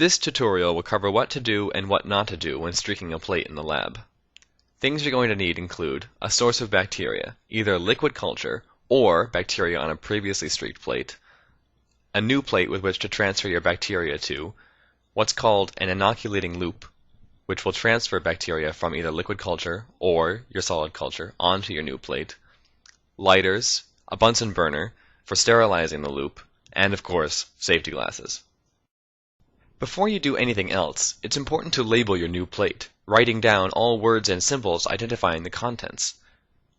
This tutorial will cover what to do and what not to do when streaking a plate in the lab. Things you're going to need include a source of bacteria, either liquid culture or bacteria on a previously streaked plate, a new plate with which to transfer your bacteria to, what's called an inoculating loop, which will transfer bacteria from either liquid culture or your solid culture onto your new plate, lighters, a Bunsen burner for sterilizing the loop, and of course, safety glasses. Before you do anything else, it's important to label your new plate, writing down all words and symbols identifying the contents.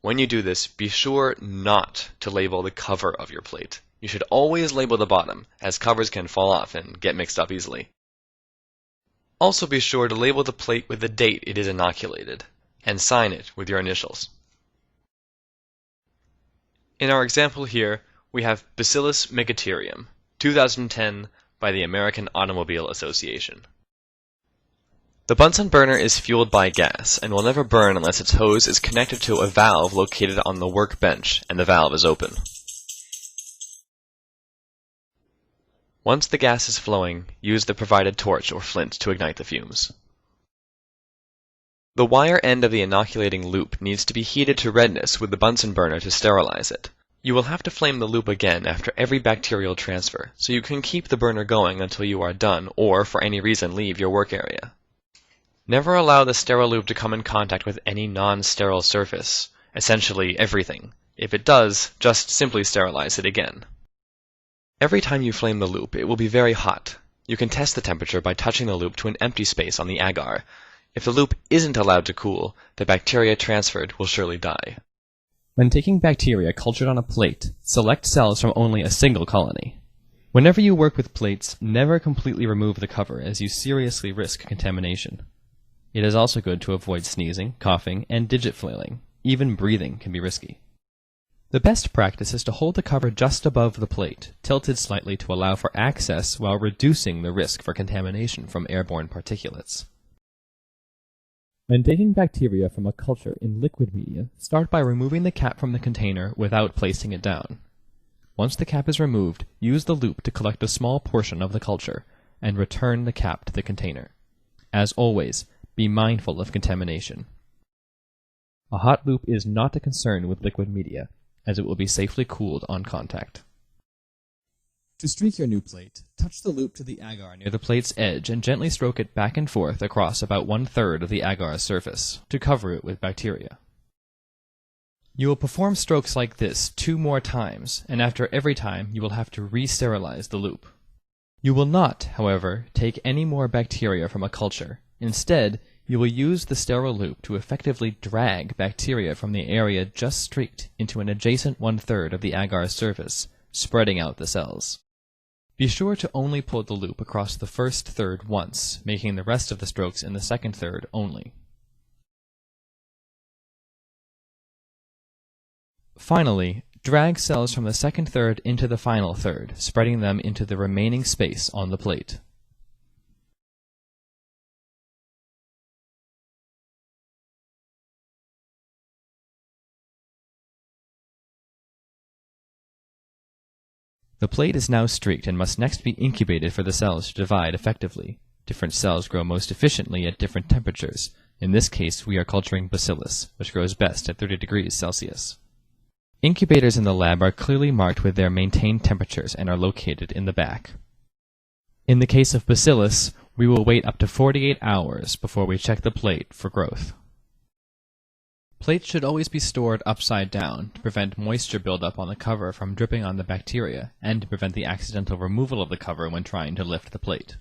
When you do this, be sure not to label the cover of your plate. You should always label the bottom, as covers can fall off and get mixed up easily. Also be sure to label the plate with the date it is inoculated, and sign it with your initials. In our example here, we have Bacillus megaterium, 2010, by the American Automobile Association. The Bunsen burner is fueled by gas and will never burn unless its hose is connected to a valve located on the workbench and the valve is open. Once the gas is flowing, use the provided torch or flint to ignite the fumes. The wire end of the inoculating loop needs to be heated to redness with the Bunsen burner to sterilize it. You will have to flame the loop again after every bacterial transfer, so you can keep the burner going until you are done or for any reason leave your work area. Never allow the sterile loop to come in contact with any non-sterile surface, essentially everything. If it does, just simply sterilize it again. Every time you flame the loop, it will be very hot. You can test the temperature by touching the loop to an empty space on the agar. If the loop isn't allowed to cool, the bacteria transferred will surely die. When taking bacteria cultured on a plate, select cells from only a single colony. Whenever you work with plates, never completely remove the cover as you seriously risk contamination. It is also good to avoid sneezing, coughing, and digit flailing. Even breathing can be risky. The best practice is to hold the cover just above the plate, tilted slightly to allow for access while reducing the risk for contamination from airborne particulates. When taking bacteria from a culture in liquid media, start by removing the cap from the container without placing it down. Once the cap is removed, use the loop to collect a small portion of the culture, and return the cap to the container. As always, be mindful of contamination. A hot loop is not a concern with liquid media, as it will be safely cooled on contact. To streak your new plate, touch the loop to the agar near the plate's edge and gently stroke it back and forth across about 1/3 of the agar's surface, to cover it with bacteria. You will perform strokes like this 2 more times, and after every time you will have to re-sterilize the loop. You will not, however, take any more bacteria from a culture. Instead, you will use the sterile loop to effectively drag bacteria from the area just streaked into an adjacent 1/3 of the agar's surface, spreading out the cells. Be sure to only pull the loop across the first third once, making the rest of the strokes in the second third only. Finally, drag cells from the second third into the final third, spreading them into the remaining space on the plate. The plate is now streaked and must next be incubated for the cells to divide effectively. Different cells grow most efficiently at different temperatures. In this case, we are culturing bacillus, which grows best at 30 degrees Celsius. Incubators in the lab are clearly marked with their maintained temperatures and are located in the back. In the case of bacillus, we will wait up to 48 hours before we check the plate for growth. Plates should always be stored upside down to prevent moisture buildup on the cover from dripping on the bacteria and to prevent the accidental removal of the cover when trying to lift the plate.